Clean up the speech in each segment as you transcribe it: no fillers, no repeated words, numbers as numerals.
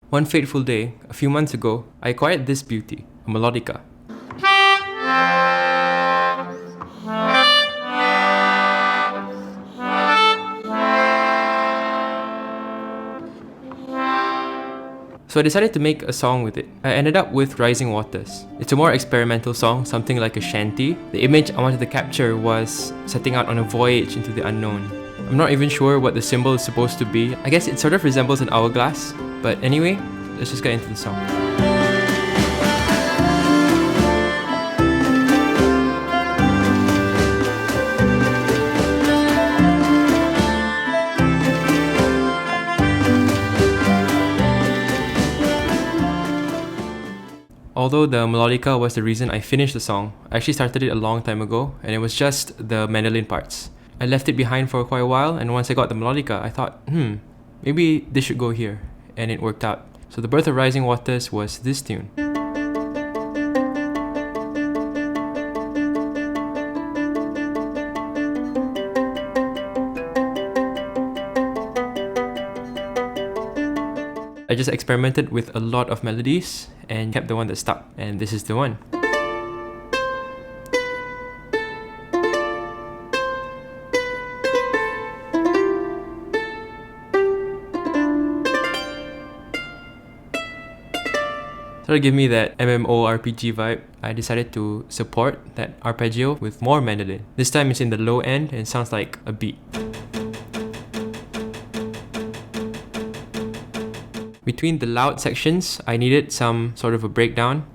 One fateful day, a few months ago, I acquired this beauty, a melodica. So I decided to make a song with it. I ended up with Rising Waters. It's a more experimental song, something like a shanty. The image I wanted to capture was setting out on a voyage into the unknown. I'm not even sure what the symbol is supposed to be. I guess it sort of resembles an hourglass. But anyway, let's just get into the song. Although the melodica was the reason I finished the song, I actually started it a long time ago, and it was just the mandolin parts. I left it behind for quite a while, and once I got the melodica, I thought, maybe this should go here, and it worked out. So the birth of Rising Waters was this tune. I just experimented with a lot of melodies and kept the one that stuck, and this is the one. So to give me that MMORPG vibe, I decided to support that arpeggio with more mandolin. This time it's in the low end and sounds like a beat. Between the loud sections, I needed some sort of a breakdown.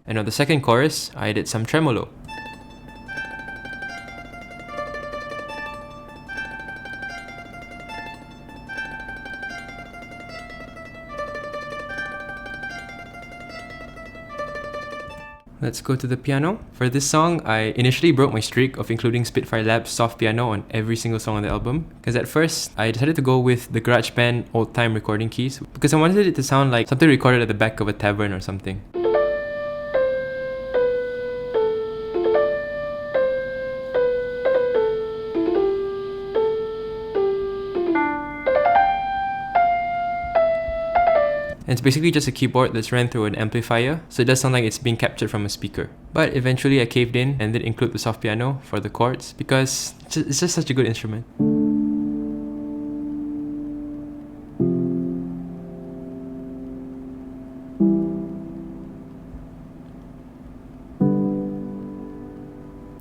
And on the second chorus, I did some tremolo. Let's go to the piano. For this song, I initially broke my streak of including Spitfire Labs soft piano on every single song on the album. Because at first, I decided to go with the GarageBand old-time recording keys because I wanted it to sound like something recorded at the back of a tavern or something. And it's basically just a keyboard that's ran through an amplifier, so it does sound like it's being captured from a speaker. But eventually I caved in and did include the soft piano for the chords because it's just such a good instrument.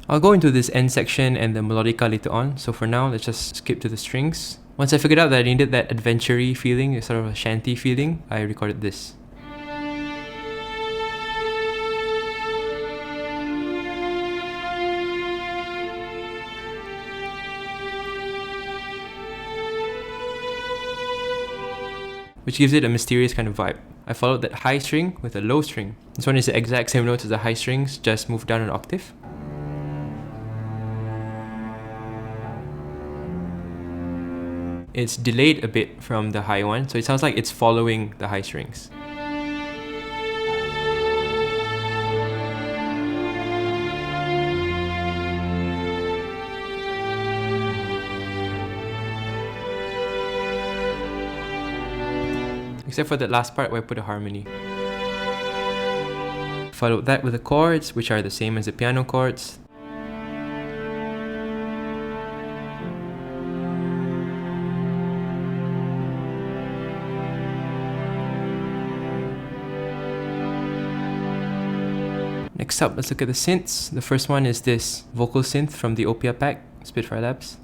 I'll go into this end section and the melodica later on, so for now let's just skip to the strings. Once I figured out that I needed that adventure-y feeling, sort of a shanty feeling, I recorded this. Which gives it a mysterious kind of vibe. I followed that high string with a low string. This one is the exact same notes as the high strings, just moved down an octave. It's delayed a bit from the high one, so it sounds like it's following the high strings. Except for that last part where I put a harmony. Followed that with the chords, which are the same as the piano chords. Next up, let's look at the synths. The first one is this vocal synth from the Opia pack, Spitfire Labs.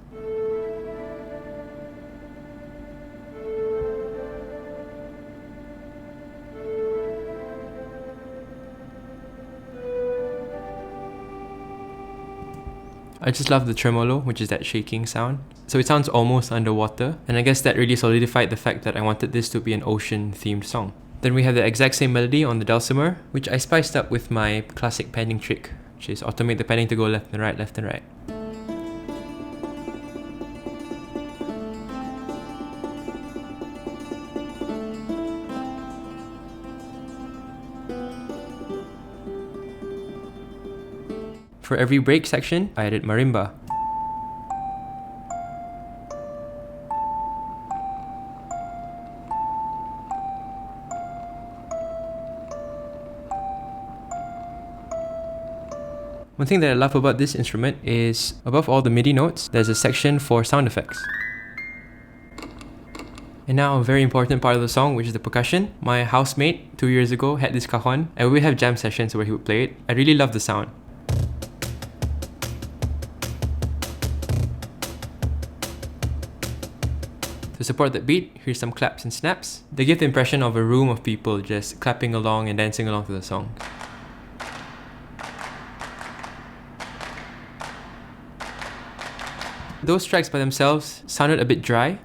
I just love the tremolo, which is that shaking sound. So it sounds almost underwater, and I guess that really solidified the fact that I wanted this to be an ocean-themed song. Then we have the exact same melody on the dulcimer, which I spiced up with my classic panning trick, which is automate the panning to go left and right, left and right. For every break section, I added marimba. One thing that I love about this instrument is, above all the MIDI notes, there's a section for sound effects. And now a very important part of the song, which is the percussion. My housemate 2 years ago had this cajon, and we would have jam sessions where he would play it. I really love the sound. To support that beat, here's some claps and snaps. They give the impression of a room of people just clapping along and dancing along to the song. Those tracks by themselves sounded a bit dry.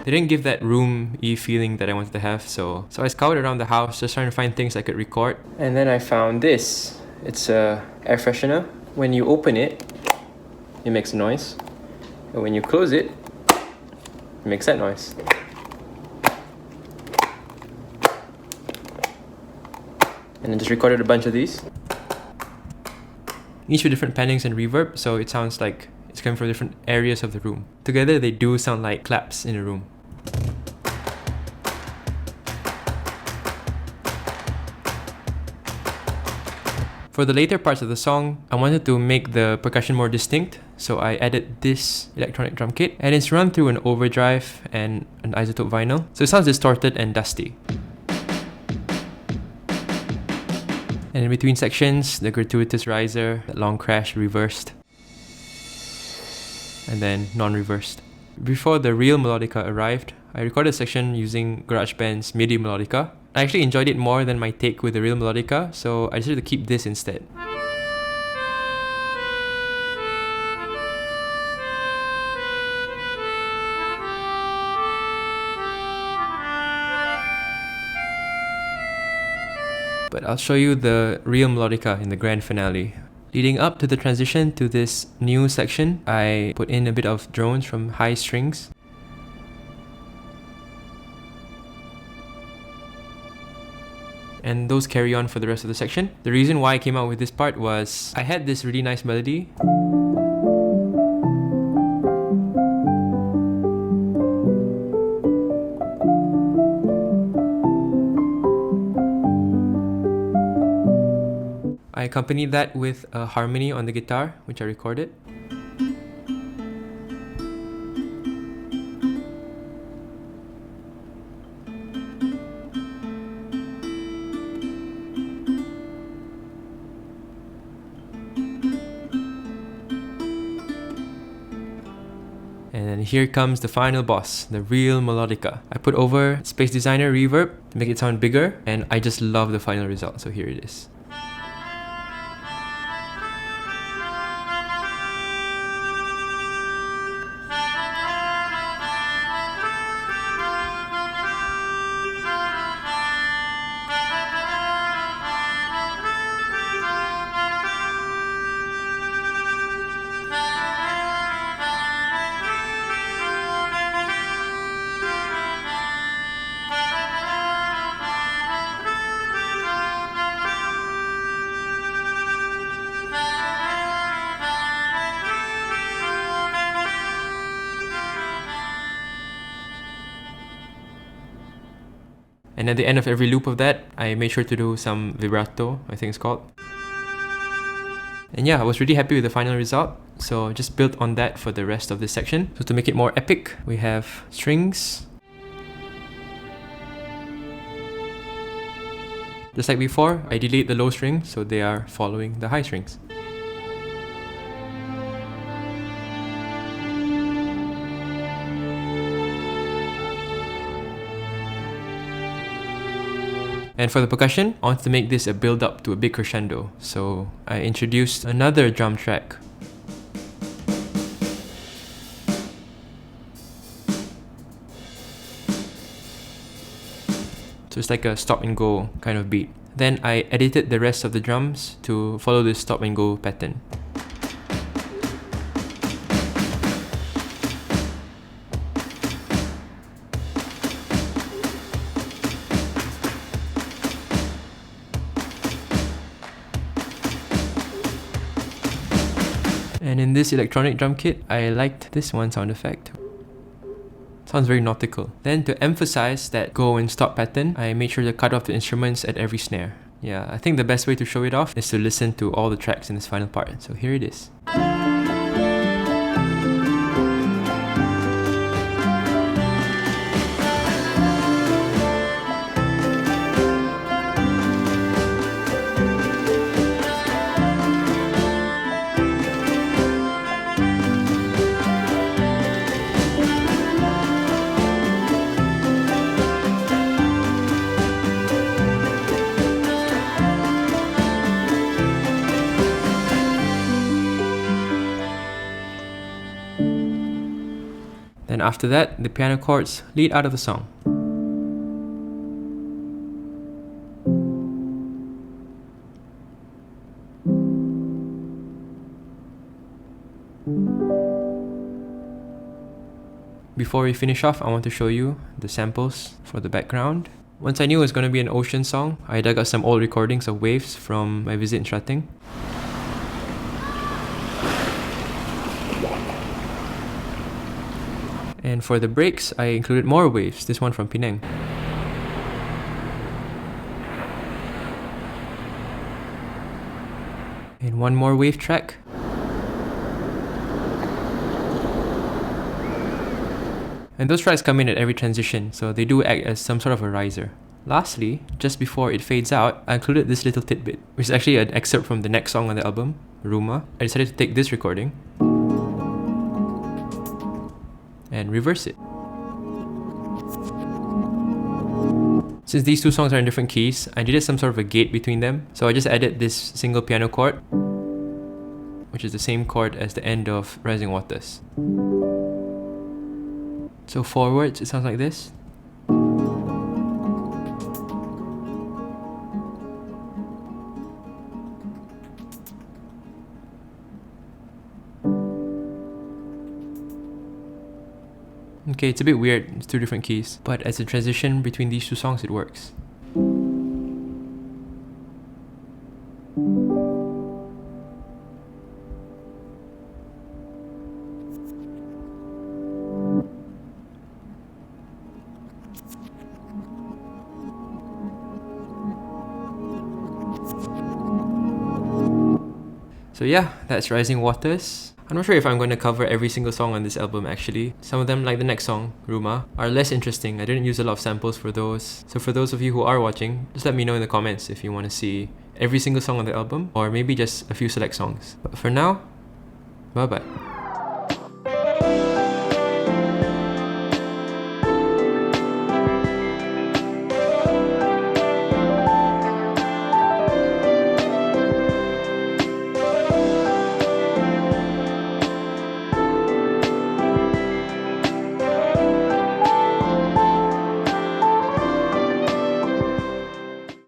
They didn't give that room-y feeling that I wanted to have, so I scoured around the house just trying to find things I could record. And then I found this. It's a air freshener. When you open it, it makes a noise. And when you close it, it makes that noise. And then just recorded a bunch of these. Each with different pannings and reverb, so it sounds like it's coming from different areas of the room. Together, they do sound like claps in a room. For the later parts of the song, I wanted to make the percussion more distinct, so I added this electronic drum kit, and it's run through an overdrive and an isotope vinyl, so it sounds distorted and dusty. And in between sections, the gratuitous riser, that long crash reversed, and then non-reversed. Before the real melodica arrived, I recorded a section using GarageBand's MIDI melodica. I actually enjoyed it more than my take with the real melodica, so I decided to keep this instead. But I'll show you the real melodica in the grand finale. Leading up to the transition to this new section, I put in a bit of drones from high strings. And those carry on for the rest of the section. The reason why I came out with this part was I had this really nice melody. I accompanied that with a harmony on the guitar, which I recorded. And then here comes the final boss, the real melodica. I put over Space Designer reverb to make it sound bigger, and I just love the final result, so here it is. And at the end of every loop of that, I made sure to do some vibrato, I think it's called. And yeah, I was really happy with the final result, so just built on that for the rest of this section. So to make it more epic, we have strings. Just like before, I delete the low strings, so they are following the high strings. And for the percussion, I wanted to make this a build-up to a big crescendo, so I introduced another drum track. So it's like a stop and go kind of beat. Then I edited the rest of the drums to follow this stop and go pattern. this electronic drum kit, I liked this one sound effect. Sounds very nautical. Then to emphasize that go and stop pattern, I made sure to cut off the instruments at every snare. Yeah, I think the best way to show it off is to listen to all the tracks in this final part. So here it is. Then after that, the piano chords lead out of the song. Before we finish off, I want to show you the samples for the background. Once I knew it was going to be an ocean song, I dug out some old recordings of waves from my visit in Strating. And for the breaks, I included more waves, this one from Penang. And one more wave track. And those tracks come in at every transition, so they do act as some sort of a riser. Lastly, just before it fades out, I included this little tidbit, which is actually an excerpt from the next song on the album, Rumah. I decided to take this recording and reverse it. Since these two songs are in different keys, I needed some sort of a gate between them, so I just added this single piano chord, which is the same chord as the end of Rising Waters. So forwards, it sounds like this. Okay, it's a bit weird, it's two different keys, but as a transition between these two songs, it works. So yeah, that's Rising Waters. I'm not sure if I'm going to cover every single song on this album actually. Some of them, like the next song, Rumah, are less interesting. I didn't use a lot of samples for those. So for those of you who are watching, just let me know in the comments if you want to see every single song on the album or maybe just a few select songs. But for now, bye bye.